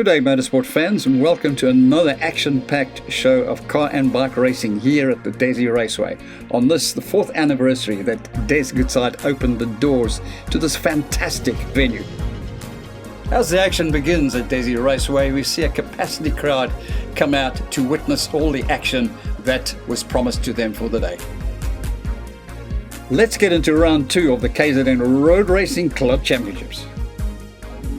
Good day, motorsport fans, and welcome to another action-packed show of car and bike racing here at the Dezzi Raceway. On this, the 4th anniversary that Des Goodside opened the doors to this fantastic venue. As the action begins at Dezzi Raceway, we see a capacity crowd come out to witness all the action that was promised to them for the day. Let's get into round 2 of the KZN Road Racing Club Championships.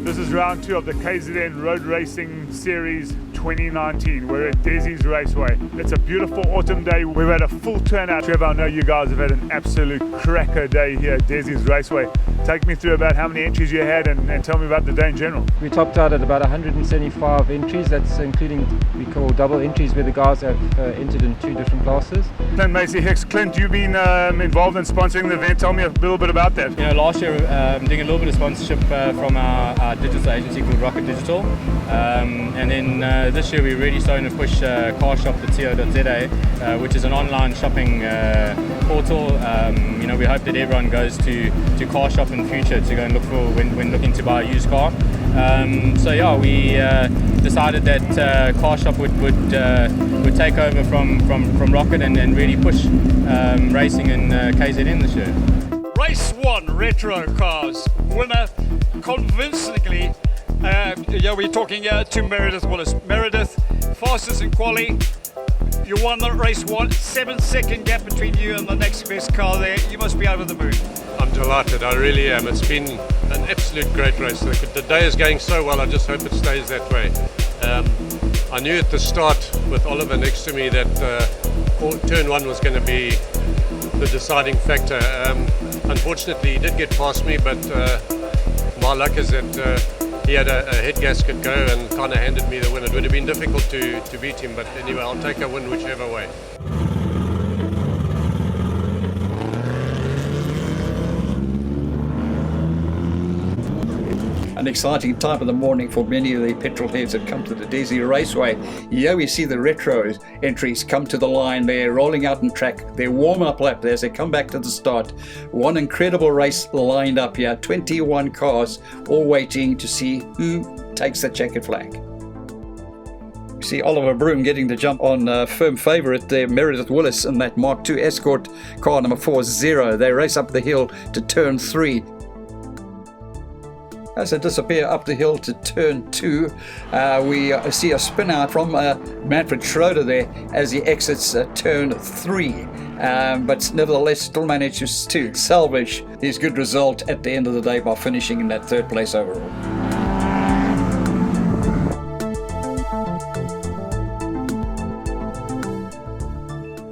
This is round 2 of the KZN Road Racing Series 2019. We're at Dezzi's Raceway. It's a beautiful autumn day. We've had a full turnout. Trevor, I know you guys have had an absolute cracker day here at Dezzi's Raceway. Take me through about how many entries you had and tell me about the day in general. We topped out at about 175 entries. That's including we call double entries where the guys have entered in 2 different classes. Clint Macy Hicks. Clint, you've been involved in sponsoring the event. Tell me a little bit about that. You know, last year doing a little bit of sponsorship from our digital agency called Rocket Digital, and then this year we're really starting to push Carshop.co.za, which is an online shopping portal. You know, we hope that everyone goes to Carshop in the future to go and look for when looking to buy a used car. So yeah, we decided that Carshop would take over from Rocket and really push racing in KZN this year. Race 1 retro cars winner convincingly. We're talking to Meredith Willis. Meredith, fastest in quali. You won the race 1, 7-second gap between you and the next best car there. You must be over the moon. I'm delighted, I really am. It's been an absolute great race. The day is going so well, I just hope it stays that way. I knew at the start with Oliver next to me that turn 1 was going to be the deciding factor. Unfortunately, he did get past me, but my luck is that he had a head gasket go and kind of handed me the win. It would have been difficult to beat him, but anyway, I'll take a win whichever way. An exciting time of the morning for many of the petrol heads that come to the Dezzi Raceway. Here we see the retro entries come to the line. They're rolling out on track. Their warm-up lap there as they come back to the start. One incredible race lined up here. 21 cars all waiting to see who takes the checkered flag. We see Oliver Broom getting the jump on firm favourite there, Meredith Willis in that Mark II Escort car number 40. They race up the hill to turn 3. As they disappear up the hill to turn 2, we see a spin out from Manfred Schroeder there as he exits turn 3. But nevertheless still manages to salvage his good result at the end of the day by finishing in that 3rd place overall.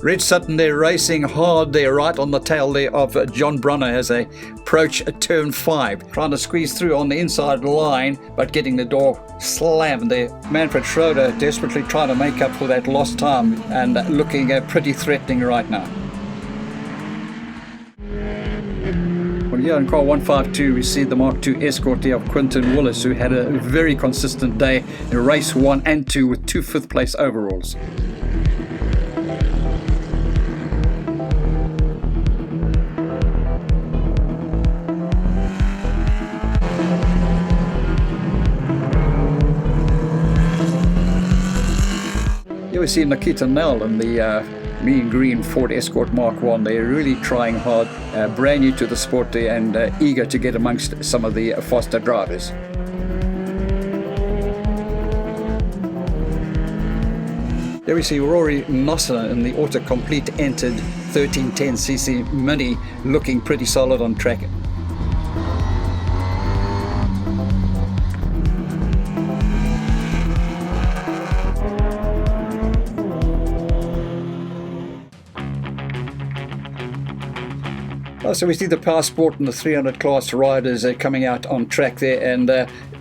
Red Sutton there racing hard there right on the tail there of John Brunner as they approach turn 5, trying to squeeze through on the inside line but getting the door slammed there. Manfred Schroeder desperately trying to make up for that lost time and looking pretty threatening right now. Well, here in car 152 we see the Mark II Escort there of Quinton Willis, who had a very consistent day in race 1 and 2 with 2 5th place overalls. Here we see Nikita Nell in the mean green Ford Escort Mark 1. They're really trying hard, brand new to the sport there and eager to get amongst some of the faster drivers. There we see Rory Nosser in the autocomplete entered 1310cc Mini looking pretty solid on track. So we see the Power Sport and the 300 class riders coming out on track there, and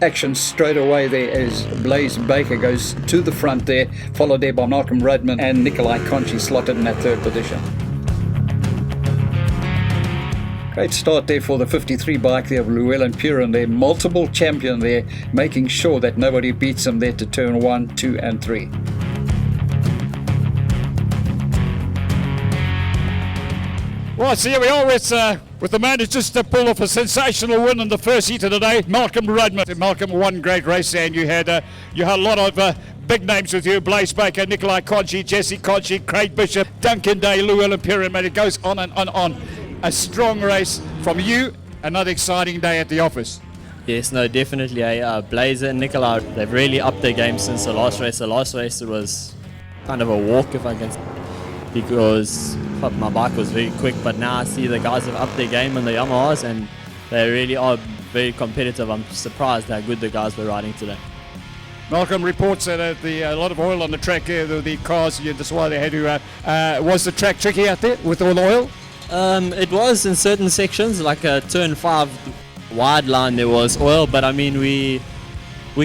action straight away there as Blaze Baker goes to the front there, followed there by Malcolm Rudman and Nikolai Conchi slotted in that 3rd position. Great start there for the 53 bike there of Llewellyn Purin, their multiple champion there, making sure that nobody beats him there to turn 1, 2 and 3. Right, so here we are with With the man who's just pulled off a sensational win in the first heat of the day, Malcolm Rudman. Malcolm, one great race there, and you had a lot of big names with you: Blaze Baker, Nikolai Conchi, Jesse Conchi, Craig Bishop, Duncan Day, Lou Imperium, and it goes on and on. A strong race from you, another exciting day at the office. Yes, no, definitely. Blazer and Nikolai, they've really upped their game since the last race. The last race, it was kind of a walk, if I can, because my bike was very quick, but now I see the guys have upped their game on the Yamahas and they really are very competitive. I'm surprised how good the guys were riding today. Malcolm reports that a lot of oil on the track here, the cars, that's why they had to, was the track tricky out there with all the oil? It was in certain sections, like a turn 5 wide line there was oil, but I mean we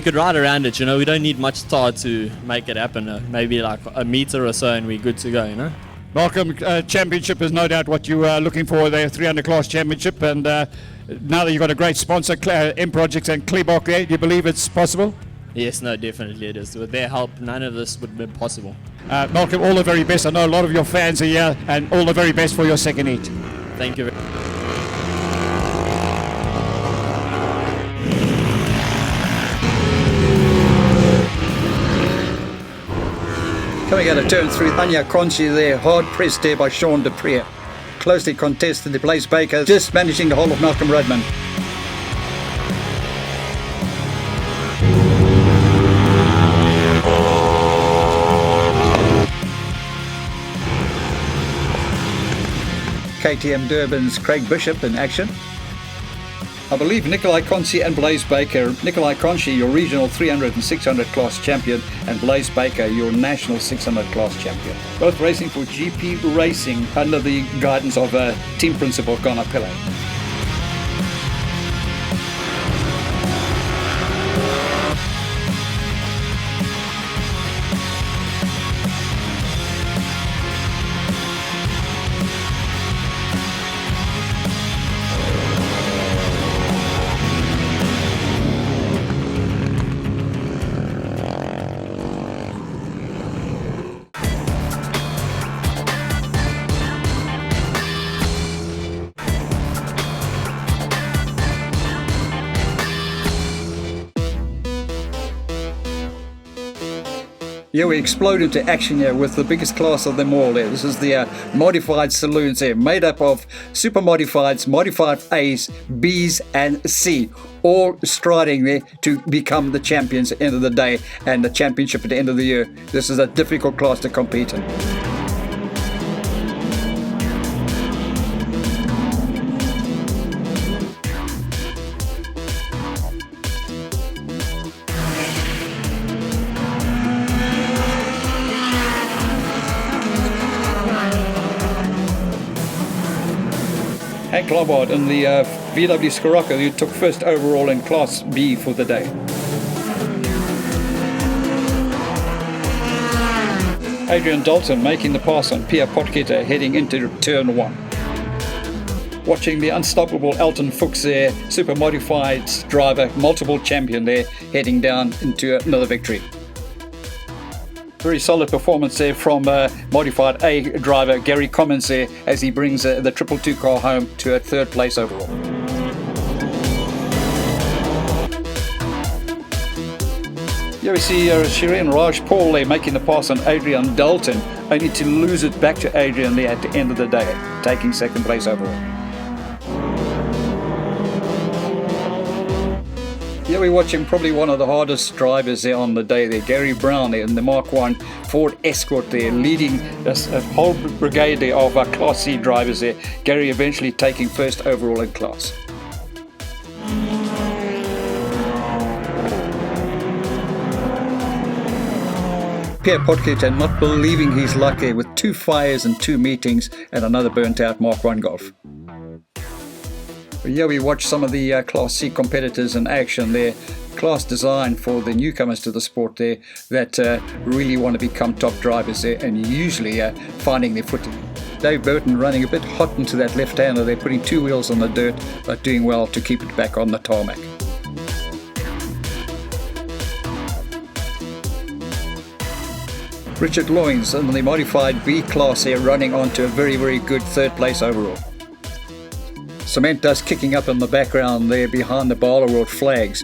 could ride around it, we don't need much tar to make it happen, maybe like a meter or so and we're good to go, Malcolm, championship is no doubt what you are looking for, the 300 class championship, and now that you've got a great sponsor, M Projects and Kleebach there, do you believe it's possible? Yes, no, definitely it is. With their help, none of this would have been possible. Malcolm, all the very best. I know a lot of your fans are here, and all the very best for your second heat. Thank you. Coming out of turn 3, Anya Conchi there, hard pressed there by Sean Dupree. Closely contested, the Blaze Baker just managing the hold of Malcolm Rudman. KTM Durban's Craig Bishop in action. I believe Nikolai Conchi and Blaze Baker. Nikolai Conchi, your regional 300 and 600 class champion, and Blaze Baker, your national 600 class champion. Both racing for GP Racing under the guidance of team principal Ghana Pillay. Yeah, we explode into action here with the biggest class of them all there. This is the modified saloons here, made up of super modifieds, modified A's, B's and C, all striding there to become the champions at the end of the day and the championship at the end of the year. This is a difficult class to compete in. Hank Lombard in the VW Scirocco, who took first overall in Class B for the day. Adrian Dalton making the pass on Pierre Potgieter heading into turn 1. Watching the unstoppable Elton Fuchs there, super modified driver, multiple champion there, heading down into another victory. Very solid performance there from modified A driver Gary Commons there as he brings the 222 car home to a third place overall. Here we see Shireen Raj Paul there making the pass on Adrian Dalton, only to lose it back to Adrian there at the end of the day, taking second place overall. Here we're watching probably one of the hardest drivers there on the day there, Gary Brown there in the Mark 1 Ford Escort there, leading a whole brigade there of Class C drivers there. Gary eventually taking first overall in class. Pierre Potgieter not believing his luck there with 2 fires and 2 meetings and another burnt out Mark 1 Golf. Yeah, we watch some of the Class C competitors in action there. Class designed for the newcomers to the sport there that really want to become top drivers there and usually finding their footing. Dave Burton running a bit hot into that left-hander. They're putting 2 wheels on the dirt but doing well to keep it back on the tarmac. Richard Loynes in the modified B class here running on to a very, very good third place overall. Cement dust kicking up in the background there behind the Bala World flags.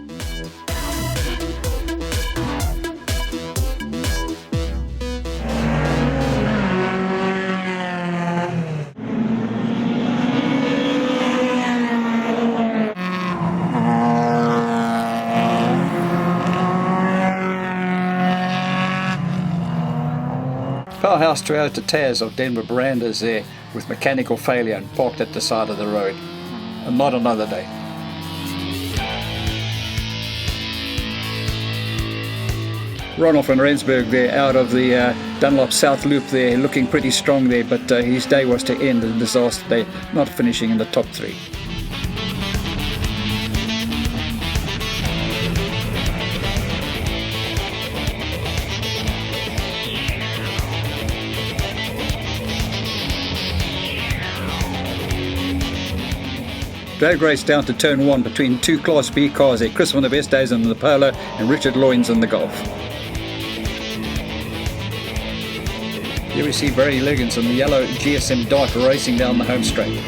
Powerhouse Toyota Taz of Denver Brandas there with mechanical failure and parked at the side of the road. And not another day. Ronald van Rensburg there out of the Dunlop South Loop there, looking pretty strong there, but his day was to end in disaster day, not finishing in the top 3. Drag race down to turn 1 between 2 Class B cars there. Chris van der Westhuizen in the Polo and Richard Loynes in the Golf. Here we see Barry Liggins in the yellow GSM Dart racing down the home straight.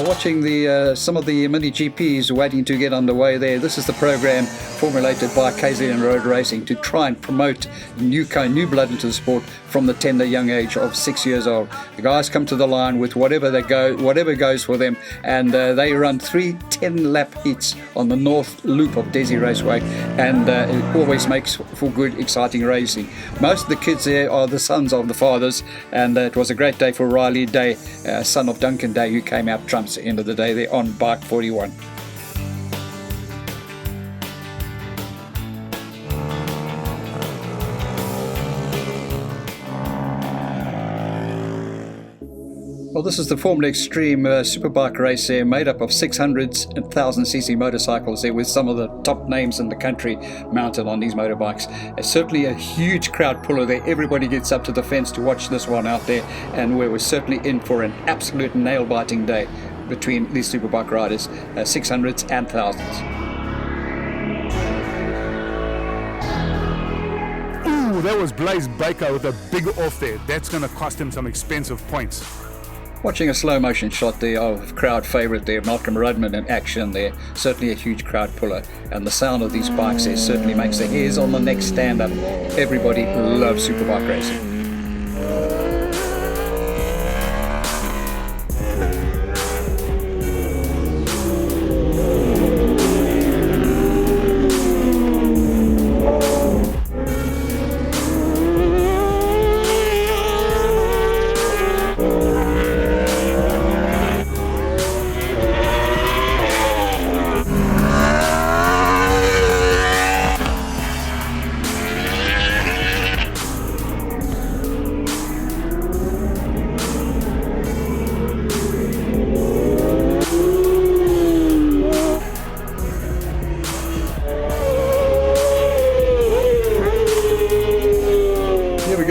Watching some of the mini GPs waiting to get underway there. This is the program formulated by KZN Road Racing to try and promote new blood into the sport from the tender young age of 6 years old. The guys come to the line with whatever goes for them, and they run 3 10-lap heats on the north loop of Dezzi Raceway, and it always makes for good, exciting racing. Most of the kids there are the sons of the fathers, and it was a great day for Riley Day, son of Duncan Day, who came out trumps at the end of the day there on bike 41. Well, this is the Formula Extreme Superbike race there, made up of 600s and 1000cc motorcycles there, with some of the top names in the country mounted on these motorbikes. It's certainly a huge crowd puller there. Everybody gets up to the fence to watch this one out there, and we're certainly in for an absolute nail-biting day between these superbike riders, 600s and 1000s. Ooh, that was Blaze Baker with a big off there. That's going to cost him some expensive points. Watching a slow motion shot there of crowd favourite there, Malcolm Rudman in action there. Certainly a huge crowd puller, and the sound of these bikes there certainly makes the hairs on the neck stand up. Everybody loves superbike racing.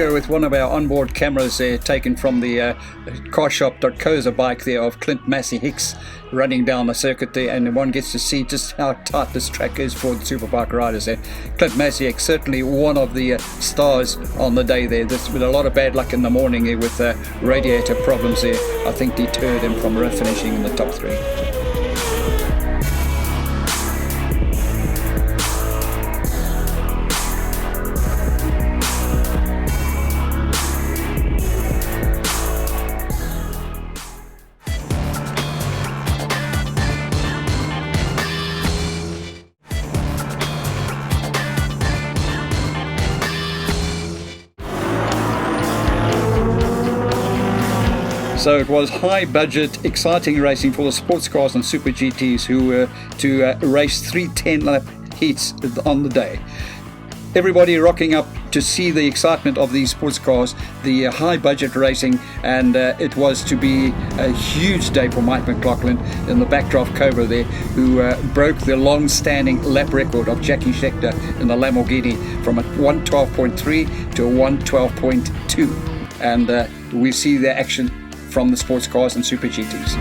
With one of our onboard cameras there, taken from the Carshop.co.za bike there of Clint Massey Hicks running down the circuit there, and one gets to see just how tight this track is for the superbike riders there. Clint Massey Hicks, certainly one of the stars on the day there. This, with a lot of bad luck in the morning there with radiator problems there, I think deterred him from finishing in the top 3. So it was high budget, exciting racing for the sports cars and Super GTs who were to race 3 10-lap heats on the day. Everybody rocking up to see the excitement of these sports cars, the high budget racing, and it was to be a huge day for Mike McLaughlin in the backdraft Cobra there, who broke the long-standing lap record of Jackie Schechter in the Lamborghini from a 112.3 to a 112.2. And we see the action from the sports cars and Super GTs.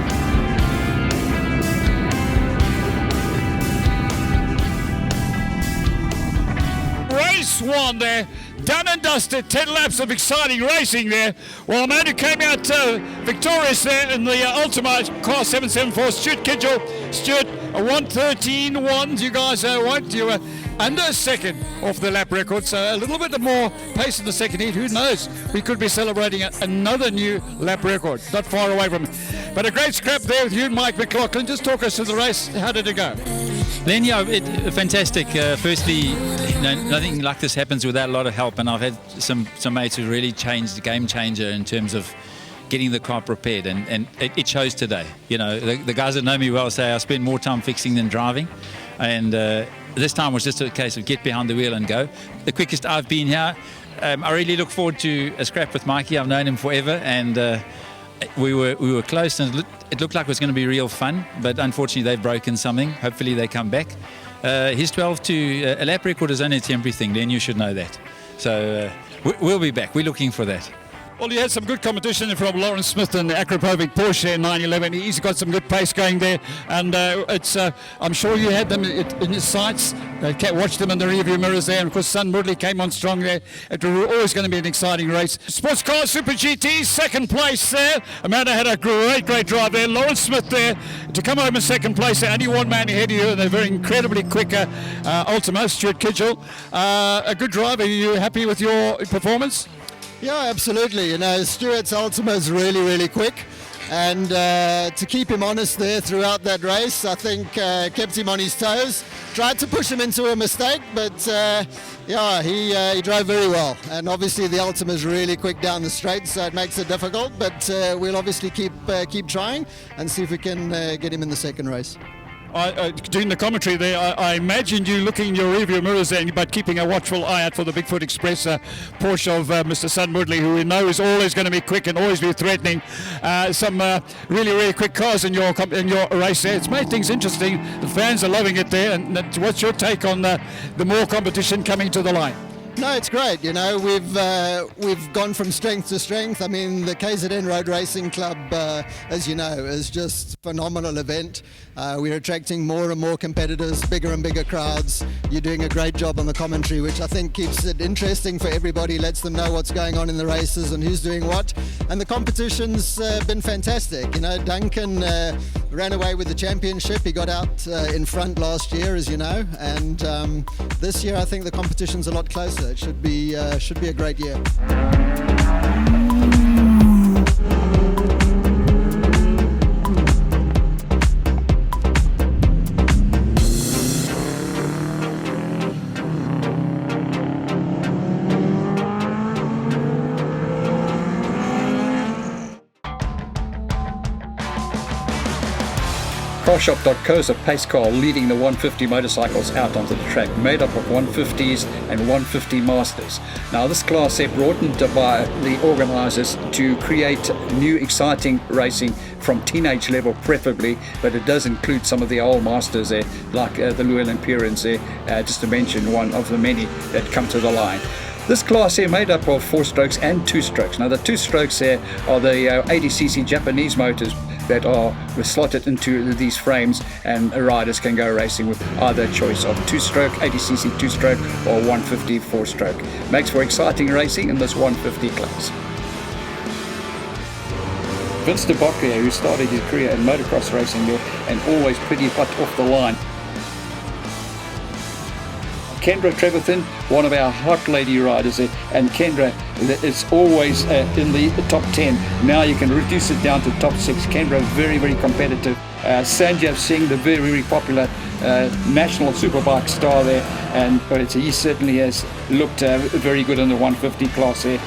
race one there. Done and dusted, 10 laps of exciting racing there. Well, a man who came out victorious there in the Ultima Class 774, Stuart Kidgel. Stuart, a 1:13.1. You guys weren't. You were under a second off the lap record, so a little bit more pace in the second heat. Who knows? We could be celebrating another new lap record, not far away from it. But a great scrap there with you, Mike McLaughlin. Just talk us through the race. How did it go? Then, fantastic. Firstly, nothing like this happens without a lot of help, and I've had some mates who really changed, the game changer in terms of getting the car prepared, and it shows today. The guys that know me well say I spend more time fixing than driving, and this time was just a case of get behind the wheel and go. The quickest I've been here. I really look forward to a scrap with Mikey. I've known him forever, and we were close, and it looked like it was going to be real fun, but unfortunately they've broken something. Hopefully they come back. His 12 to a lap record is only a temporary thing, then you should know that. So we'll be back. We're looking for that. Well, you had some good competition from Lawrence Smith and the Akrapovic Porsche 911. He's got some good pace going there, and I'm sure you had them in your sights. Watched them in the rearview mirrors there, and of course, Sun Woodley came on strong there. It was always going to be an exciting race. Sports Car Super GT, second place there. Amanda had a great drive there. Lawrence Smith there to come home in second place. Only one man ahead of you, and they're very incredibly quick Ultima, Stuart Kidgel. A good drive. Are you happy with your performance? Yeah, absolutely. Stuart's Ultima is really quick, and to keep him honest there throughout that race, I think kept him on his toes. Tried to push him into a mistake, but he drove very well. And obviously the Ultima is really quick down the straight, so it makes it difficult. But we'll obviously keep trying and see if we can get him in the second race. Doing the commentary there, I imagined you looking in your rearview mirrors there, but keeping a watchful eye out for the Bigfoot Express Porsche of Mr. Sun Woodley, who we know is always going to be quick and always be threatening. Some really quick cars in your race there. It's made things interesting. The fans are loving it there. And what's your take on the more competition coming to the line? No, it's great. We've gone from strength to strength. I mean, the KZN Road Racing Club, as you know, is just a phenomenal event. We're attracting more and more competitors, bigger and bigger crowds. You're doing a great job on the commentary, which I think keeps it interesting for everybody, lets them know what's going on in the races and who's doing what. And the competition's been fantastic. Duncan ran away with the championship. He got out in front last year, as you know, and this year I think the competition's a lot closer. It should be a great year. Carshop.co.za pace car leading the 150 motorcycles out onto the track, made up of 150s and 150 Masters. Now, this class set brought in by the organisers to create new exciting racing from teenage level preferably, but it does include some of the old Masters there, like the Llewellyn Imperials there, just to mention one of the many that come to the line. This class here made up of 4 strokes and 2 strokes. Now the 2 strokes here are the 80cc Japanese motors that are slotted into these frames, and riders can go racing with either choice of 2-stroke, 80cc 2-stroke or 150 4-stroke. Makes for exciting racing in this 150 class. Vince de Bocchia, who started his career in motocross racing there and always pretty hot off the line. Kendra Trevethan, one of our hot lady riders there, and Kendra is always in the top 10. Now you can reduce it down to top 6. Kendra very competitive. Sanjeev Singh, the very popular national superbike star there, and he certainly has looked very good in the 150 class there.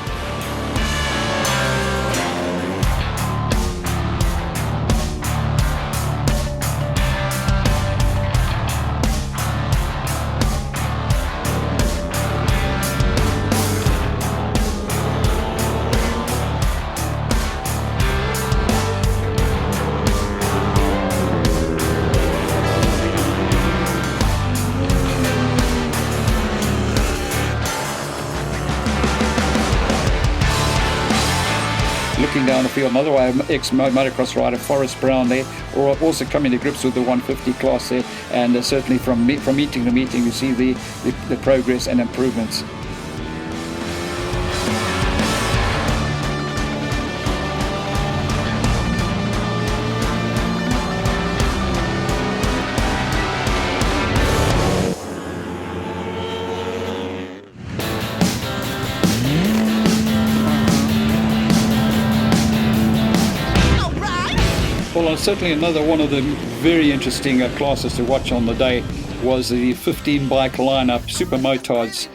Looking down the field, another ex-motocross rider, Forrest Brown there, or also coming to grips with the 150 class there, and certainly from meeting to meeting, you see the progress and improvements. Well, certainly another one of the very interesting classes to watch on the day was the 15 bike lineup, super motards,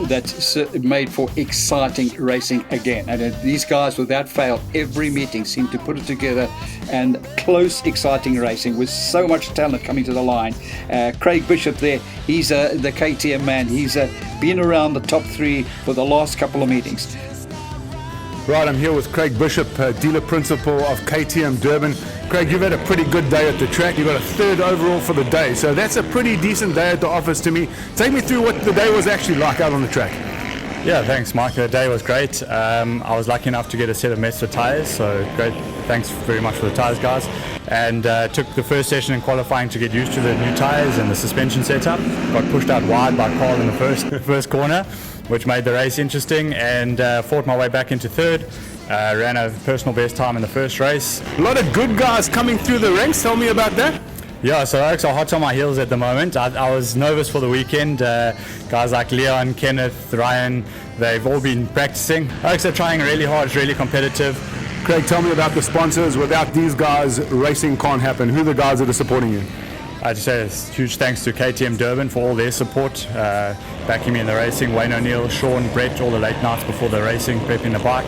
that's made for exciting racing again. And these guys, without fail, every meeting seem to put it together, and close, exciting racing with so much talent coming to the line. Craig Bishop there, he's the KTM man. He's been around the top 3 for the last couple of meetings. Right, I'm here with Craig Bishop, dealer principal of KTM Durban. Craig, you've had a pretty good day at the track. You got a 3rd overall for the day, so that's a pretty decent day at the office to me. Take me through what the day was actually like out on the track. Yeah, thanks, Mike. The day was great. I was lucky enough to get a set of Mester tyres, so great. Thanks very much for the tyres, guys. And took the first session in qualifying to get used to the new tyres and the suspension setup. Got pushed out wide by Carl in the first corner, which made the race interesting, and fought my way back into 3rd. Ran a personal best time in the first race. A lot of good guys coming through the ranks. Tell me about that. Yeah, so Oaks are hot on my heels at the moment. I was nervous for the weekend. Guys like Leon, Kenneth, Ryan, they've all been practicing. Oaks are trying really hard, it's really competitive. Craig, tell me about the sponsors. Without these guys, racing can't happen. Who are the guys that are supporting you? I'd just say huge thanks to KTM Durban for all their support, backing me in the racing. Wayne O'Neill, Sean, Brett, all the late nights before the racing, prepping the bike.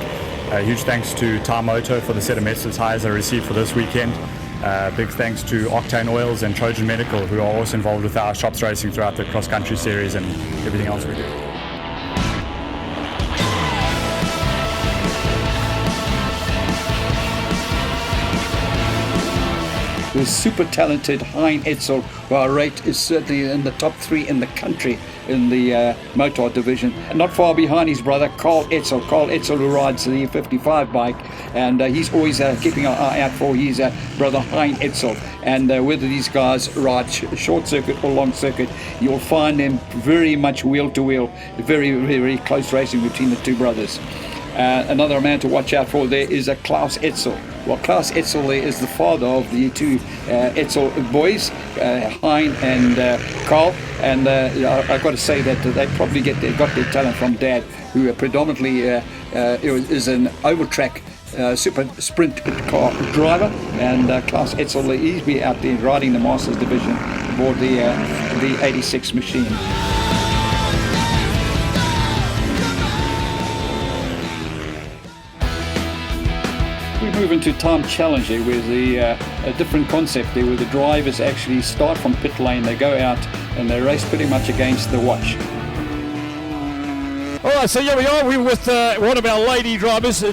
Huge thanks to Moto for the set of Mester tyres I received for this weekend. Big thanks to Octane Oils and Trojan Medical, who are also involved with our shops racing throughout the cross-country series and everything else we do. The super talented Hein Etzel, who I rate is certainly in the top 3 in the country in the motard division. Not far behind his brother Carl Etzel. Carl Etzel, who rides the 55 bike, and he's always keeping an eye out for his brother Hein Etzel. And whether these guys ride short circuit or long circuit, you'll find them very much wheel to wheel. Very, very close racing between the two brothers. Another man to watch out for there is Klaus Etzel. Well, Klaus Etzel is the father of the 2 Etzel boys, Hein and Carl. And I've got to say that they probably got their talent from Dad, who predominantly is an overtrack super sprint car driver. And Klaus Etzel, he's been out there riding the Masters division aboard the 86 machine. We move into time challenge here with a different concept there, where the drivers actually start from pit lane, they go out and they race pretty much against the watch. All right, so here we are. We're with one of our lady drivers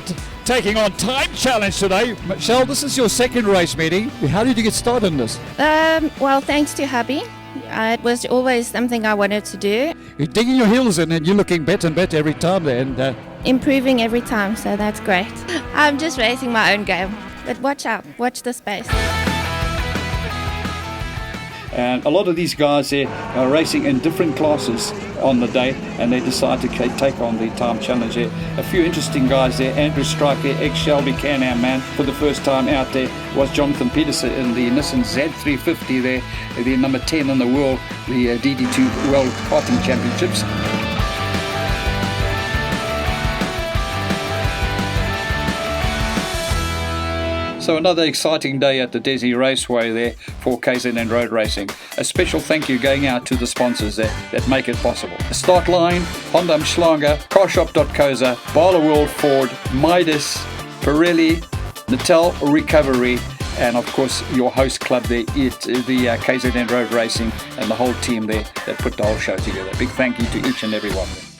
taking on time challenge today. Michelle, this is your 2nd race meeting. How did you get started in this? Well, thanks to hubby. It was always something I wanted to do. You're digging your heels in and you're looking better and better every time there. And improving every time, so that's great. I'm just racing my own game, but watch out, watch the space. And a lot of these guys there are racing in different classes on the day, and they decide to take on the time challenge there. A few interesting guys there. Andrew Striker, ex-Shelby Can-Am man, for the first time out there was Jonathan Peterson in the Nissan Z350 there, the number 10 in the world, the DD2 World Karting Championships. So another exciting day at the Dezzi Raceway there for KZN Road Racing. A special thank you going out to the sponsors there that make it possible. The start line, Honda Schlanger, Carshop.co.za, Bala World Ford, Midas, Pirelli, Natal Recovery, and of course your host club there, the KZN Road Racing, and the whole team there that put the whole show together. Big thank you to each and every one of them.